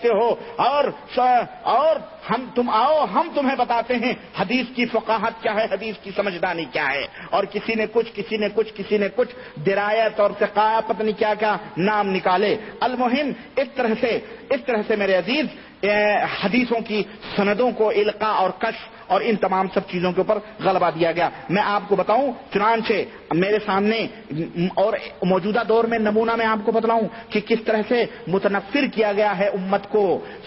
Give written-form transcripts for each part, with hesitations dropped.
رکھتے ہو، اور ہم تمہیں بتاتے ہیں حدیث کی فقاہت کیا ہے، حدیث کی سمجھدانی کیا ہے، اور کسی نے کچھ درایت اور فقہ پتہ نہیں کیا کیا نام نکالے۔ المہم اس طرح سے میرے عزیز حدیثوں کی سندوں کو القاء اور کشف اور ان تمام سب چیزوں کے اوپر غلبہ دیا گیا۔ میں آپ کو بتاؤں، چنانچہ میرے سامنے اور موجودہ دور میں نمونہ میں آپ کو بتلاؤں کہ کس طرح سے متنفر کیا گیا ہے امت کو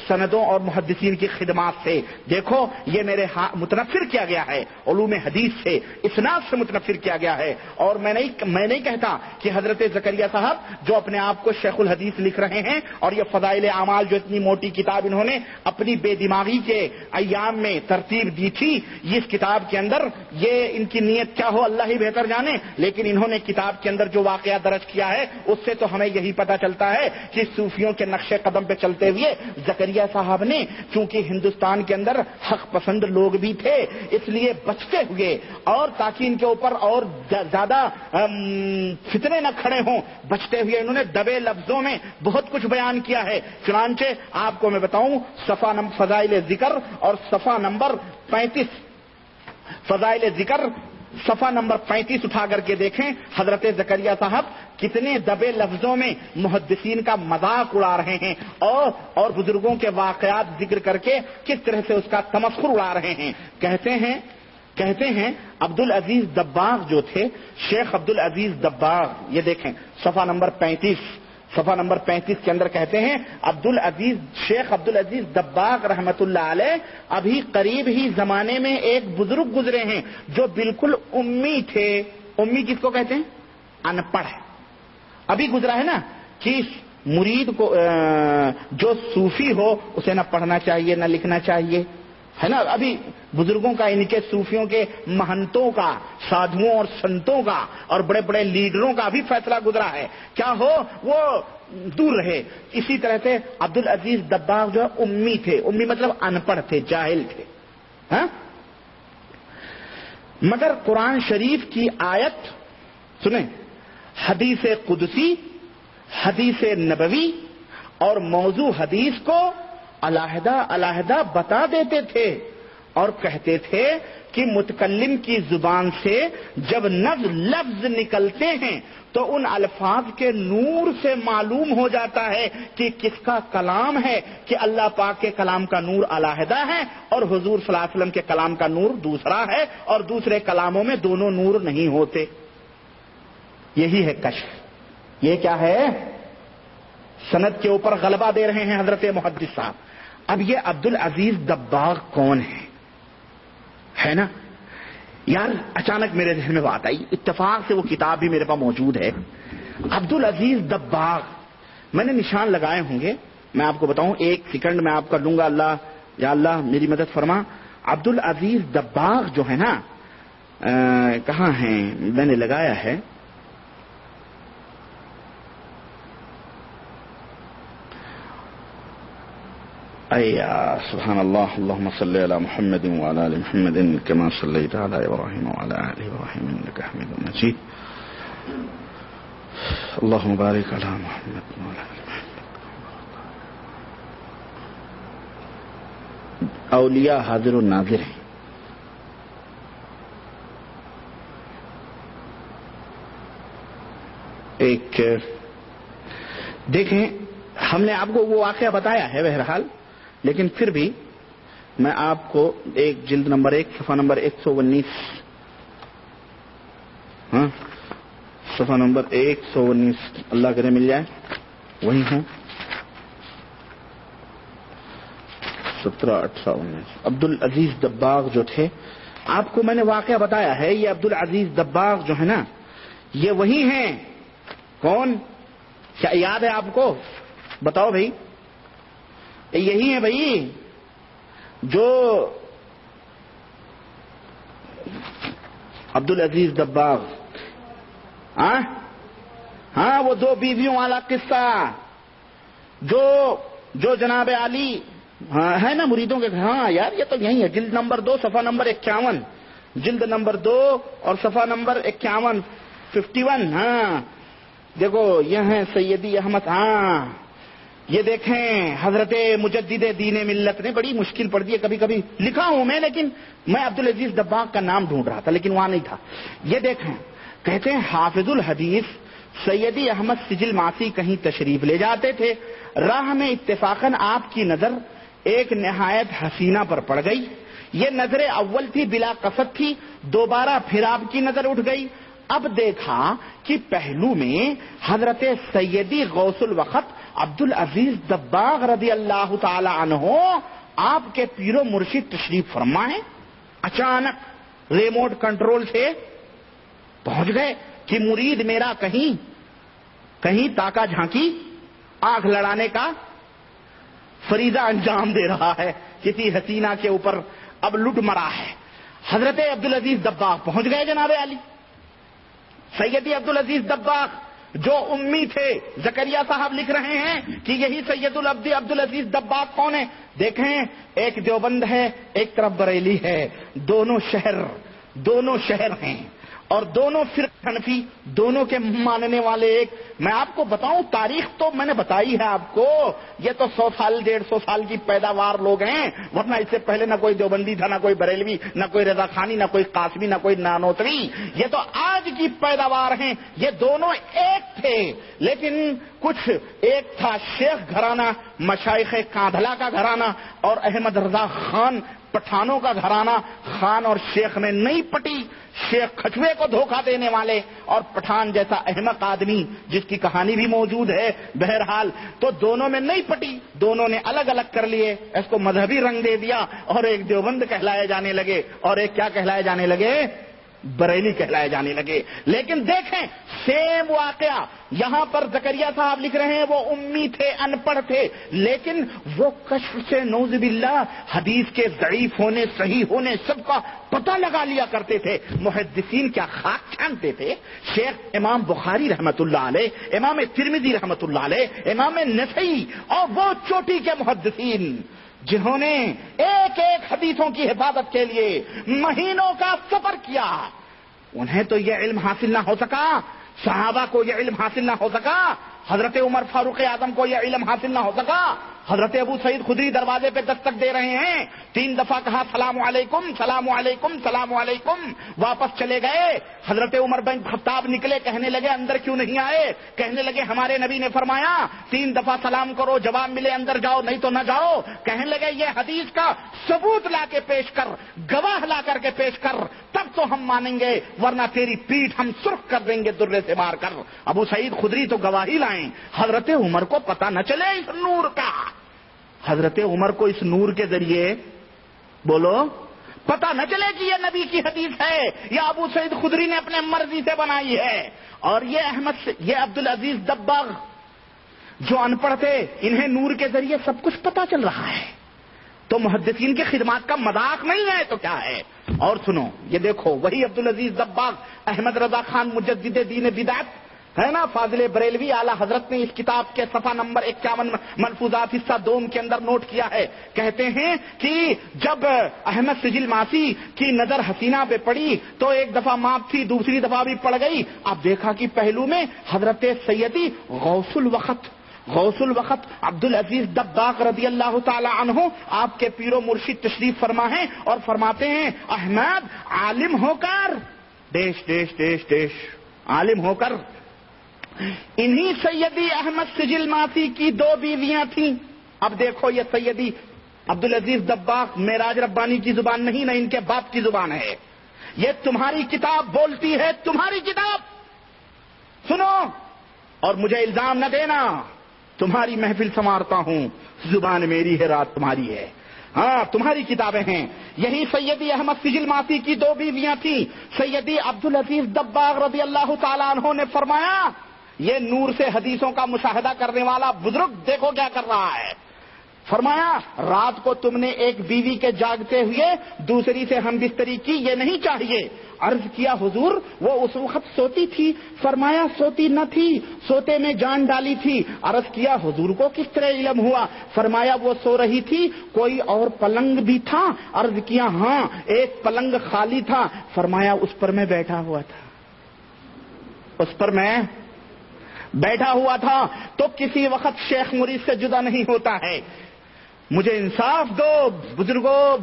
سندوں اور محدثین کی خدمات سے۔ دیکھو یہ میرے متنفر کیا گیا ہے علوم حدیث سے، اسناد سے متنفر کیا گیا ہے۔ اور میں نہیں کہتا کہ حضرت زکریا صاحب جو اپنے آپ کو شیخ الحدیث لکھ رہے ہیں اور یہ فضائل اعمال جو اتنی موٹی کتاب انہوں نے اپنی بے دماغی کے ایام میں ترتیب دی تھی، اس کتاب کے اندر یہ ان کی نیت کیا ہو اللہ ہی بہتر جانے، لیکن انہوں نے کتاب کے اندر جو واقعہ درج کیا ہے اس سے تو ہمیں یہی پتہ چلتا ہے کہ صوفیوں کے نقش قدم پہ چلتے ہوئے زکریا صاحب نے، چونکہ ہندوستان کے اندر حق پسند لوگ بھی تھے اس لیے بچتے ہوئے اور تاکہ ان کے اوپر اور زیادہ فتنے نہ کھڑے ہوں، بچتے ہوئے انہوں نے دبے لفظوں میں بہت کچھ بیان کیا ہے۔ چنانچہ آپ کو میں بتاؤں صفحہ نمبر فضائل ذکر اور صفحہ نمبر 35 فضائل ذکر صفحہ نمبر 35 اٹھا کر کے دیکھیں، حضرت زکریا صاحب کتنے دبے لفظوں میں محدثین کا مذاق اڑا رہے ہیں اور بزرگوں کے واقعات ذکر کر کے کس طرح سے اس کا تمسخر اڑا رہے ہیں۔ کہتے ہیں عبدالعزیز دباغ جو تھے، شیخ عبدالعزیز دباغ، یہ دیکھیں صفحہ نمبر 35 کے اندر کہتے ہیں شیخ عبدالعزیز دباغ رحمت اللہ علیہ ابھی قریب ہی زمانے میں ایک بزرگ گزرے ہیں جو بالکل امی تھے۔ امی کس کو کہتے ہیں؟ ان پڑھ۔ ابھی گزرا ہے نا کہ مرید کو جو صوفی ہو اسے نہ پڑھنا چاہیے نہ لکھنا چاہیے، ہے نا۔ ابھی بزرگوں کا، ان کے صوفیوں کے مہنتوں کا، سادھوؤں اور سنتوں کا اور بڑے بڑے لیڈروں کا بھی فیصلہ گزرا ہے، کیا ہو وہ دور رہے۔ اسی طرح سے عبدالعزیز دباغ جو ہے امی تھے، امی مطلب ان پڑھ تھے، جاہل تھے، ہاں۔ مگر قرآن شریف کی آیت سنیں، حدیث قدسی، حدیث نبوی اور موضوع حدیث کو علیحدہ بتا دیتے تھے اور کہتے تھے کہ متکلم کی زبان سے جب لفظ نکلتے ہیں تو ان الفاظ کے نور سے معلوم ہو جاتا ہے کہ کس کا کلام ہے، کہ اللہ پاک کے کلام کا نور علیحدہ ہے اور حضور صلی اللہ علیہ وسلم کے کلام کا نور دوسرا ہے، اور دوسرے کلاموں میں دونوں نور نہیں ہوتے۔ یہی ہے کشف۔ یہ کیا ہے؟ سند کے اوپر غلبہ دے رہے ہیں حضرت محدث صاحب۔ اب یہ عبدالعزیز دباغ کون ہے نا یار؟ اچانک میرے ذہن میں بات آئی، اتفاق سے وہ کتاب بھی میرے پاس موجود ہے، عبدالعزیز دباغ۔ میں نے نشان لگائے ہوں گے، میں آپ کو بتاؤں، ایک سیکنڈ میں آپ کا لوں گا، اللہ یا اللہ میری مدد فرما۔ عبدالعزیز دباغ جو ہے نا، کہاں ہیں؟ میں نے لگایا ہے، سبحان اللہ، اللهم صل على محمد وعلى آل محمد كما صليت على إبراهيم وعلى آل إبراهيم إنك حميد مجيد، اللهم بارك على محمد وعلى آل محمد۔ اولیاء حاضر و ناظر ہیں۔ ایک دیکھیں، ہم نے آپ کو وہ واقعہ بتایا ہے بہرحال، لیکن پھر بھی میں آپ کو ایک جلد نمبر 1 صفحہ نمبر 119، ہاں صفحہ نمبر 119 اللہ کرے مل جائے، وہی ہوں 17-18-19۔ عبدالعزیز دباغ جو تھے، آپ کو میں نے واقعہ بتایا ہے، یہ عبدالعزیز دباغ جو ہے نا، یہ وہی ہیں۔ کون؟ کیا یاد ہے آپ کو؟ بتاؤ بھائی، یہی ہے بھائی جو عبدالعزیز دباغ، ہاں وہ 2 بیویوں والا قصہ جو جناب علی ہے نا مریدوں کے، ہاں یار یہ تو یہی ہے، جلد نمبر 2 صفحہ نمبر 51، جلد نمبر 2 اور صفحہ نمبر 51 ہاں دیکھو یہ ہیں سیدی احمد، ہاں یہ دیکھیں حضرت مجدد دین ملت نے بڑی مشکل پڑ دی ہے، کبھی کبھی لکھا ہوں میں، لیکن میں عبدالعزیز دباغ کا نام ڈھونڈ رہا تھا لیکن وہاں نہیں تھا. یہ دیکھیں کہتے ہیں حافظ الحدیث سیدی احمد سجل ماسی کہیں تشریف لے جاتے تھے، راہ میں اتفاقاً آپ کی نظر ایک نہایت حسینہ پر پڑ گئی. یہ نظر اول تھی، بلا قصد تھی، دوبارہ پھر آپ کی نظر اٹھ گئی. اب دیکھا کہ پہلو میں حضرت سیدی غوث الوقت عبدالعزیز دباغ رضی اللہ تعالی عنہ آپ کے پیر و مرشد تشریف فرما ہے. اچانک ریموٹ کنٹرول سے پہنچ گئے کہ مرید میرا کہیں تاکہ جھانکی آنکھ لڑانے کا فریضہ انجام دے رہا ہے، کسی حسینہ کے اوپر اب لٹ مرا ہے. حضرت عبدالعزیز دباغ پہنچ گئے جناب علی. سیدی عبدالعزیز دباغ جو امی تھے، زکریا صاحب لکھ رہے ہیں کہ یہی سید العبد عبدالعزیز دباغ کون ہے؟ دیکھیں ایک دیوبند ہے، ایک طرف بریلی ہے، دونوں شہر ہیں اور دونوں فرقہ حنفی، دونوں کے ماننے والے ایک. میں آپ کو بتاؤں تاریخ تو میں نے بتائی ہے آپ کو، یہ تو 100 سال 150 سال کی پیداوار لوگ ہیں، ورنہ اس سے پہلے نہ کوئی دیوبندی تھا، نہ کوئی بریلوی، نہ کوئی رضا خانی، نہ کوئی قاسمی، نہ کوئی نانوتوی. یہ تو آج کی پیداوار ہیں. یہ دونوں ایک تھے لیکن کچھ ایک تھا شیخ گھرانہ، مشائخ کاندھلا کا گھرانہ، اور احمد رضا خان پٹھانوں کا گھرانہ. خان اور شیخ میں نہیں پٹی، شیخ کھچوے کو دھوکہ دینے والے اور پٹھان جیسا احمق آدمی جس کی کہانی بھی موجود ہے. بہرحال تو دونوں میں نہیں پٹی، دونوں نے الگ الگ کر لیے، اس کو مذہبی رنگ دے دیا اور ایک دیوبند کہلائے جانے لگے اور ایک کیا کہلائے جانے لگے؟ بریلی کہلائے جانے لگے. لیکن دیکھیں سیم واقعہ یہاں پر زکریا صاحب لکھ رہے ہیں، وہ امی تھے، ان پڑھ تھے، لیکن وہ کشف سے نعوذ باللہ حدیث کے ضعیف ہونے صحیح ہونے سب کا پتہ لگا لیا کرتے تھے. محدثین کیا خاک چھانتے تھے؟ شیخ امام بخاری رحمت اللہ علیہ، امام ترمذی رحمت اللہ علیہ، امام نسائی اور وہ چوٹی کے محدثین جنہوں نے ایک ایک حدیثوں کی حفاظت کے لیے مہینوں کا سفر کیا، انہیں تو یہ علم حاصل نہ ہو سکا، صحابہ کو یہ علم حاصل نہ ہو سکا، حضرت عمر فاروق اعظم کو یہ علم حاصل نہ ہو سکا. حضرت ابو سعید خدری دروازے پہ دستک دے رہے ہیں، 3 دفعہ کہا سلام علیکم سلام علیکم سلام علیکم، واپس چلے گئے. حضرت عمر بن خطاب نکلے، کہنے لگے اندر کیوں نہیں آئے؟ کہنے لگے ہمارے نبی نے فرمایا 3 دفعہ سلام کرو، جواب ملے اندر جاؤ نہیں تو نہ جاؤ. کہنے لگے یہ حدیث کا ثبوت لا کے پیش کر، گواہ لا کر کے پیش کر، تب تو ہم مانیں گے، ورنہ تیری پیٹھ ہم سرخ کر دیں گے درے سے مار کر. ابو سعید خدری تو گواہی لائیں. حضرت عمر کو پتہ نہ چلے اس نور کا، حضرت عمر کو اس نور کے ذریعے بولو پتہ نہ چلے کہ یہ نبی کی حدیث ہے یا ابو سعید خدری نے اپنے مرضی سے بنائی ہے. اور یہ عبدالعزیز دباغ جو ان پڑھ تھے، انہیں نور کے ذریعے سب کچھ پتہ چل رہا ہے. تو محدثین کی خدمات کا مذاق نہیں ہے تو کیا ہے؟ اور سنو یہ دیکھو وہی عبدالعزیز دباغ، احمد رضا خان مجدد دین بدعت ہے نا، فاضل بریلوی اعلی حضرت نے اس کتاب کے صفحہ نمبر 51 ملفوظات حصہ 2 کے اندر نوٹ کیا ہے. کہتے ہیں کہ جب احمد سجل ماسی کی نظر حسینہ پہ پڑی تو ایک دفعہ معاف تھی، دوسری دفعہ بھی پڑ گئی. اب دیکھا کہ پہلو میں حضرت سیدی غوث الوقت عبدالعزیز دباغ رضی اللہ تعالی عنہ آپ کے پیر و مرشد تشریف فرما ہیں اور فرماتے ہیں احمد عالم ہو کر عالم ہو کر انہی سیدی احمد سجل ماسی کی 2 بیویاں تھیں. اب دیکھو یہ سیدی عبدالعزیز دباغ معراج ربانی کی زبان نہیں، نہ ان کے باپ کی زبان ہے، یہ تمہاری کتاب بولتی ہے، تمہاری کتاب سنو اور مجھے الزام نہ دینا، تمہاری محفل سنوارتا ہوں، زبان میری ہے رات تمہاری ہے. ہاں تمہاری کتابیں ہیں. یہی سیدی احمد سجل ماسی کی 2 بیویاں تھیں. سیدی عبدالعزیز دباغ رضی اللہ تعالیٰ عنہ نے فرمایا یہ نور سے حدیثوں کا مشاہدہ کرنے والا بزرگ دیکھو کیا کر رہا ہے. فرمایا رات کو تم نے ایک بیوی کے جاگتے ہوئے دوسری سے ہم بستری کی، یہ نہیں چاہیے. عرض کیا حضور وہ اس وقت سوتی تھی؟ فرمایا سوتی نہ تھی، سوتے میں جان ڈالی تھی. عرض کیا حضور کو کس طرح علم ہوا؟ فرمایا وہ سو رہی تھی، کوئی اور پلنگ بھی تھا؟ عرض کیا ہاں ایک پلنگ خالی تھا. فرمایا اس پر میں بیٹھا ہوا تھا، اس پر میں بیٹھا ہوا تھا تو کسی وقت شیخ مرید سے جدا نہیں ہوتا ہے. مجھے انصاف دو بزرگوں،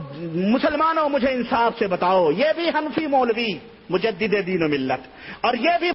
مسلمانوں، مجھے انصاف سے بتاؤ، یہ بھی حنفی مولوی مجدد دین و ملت، اور یہ بھی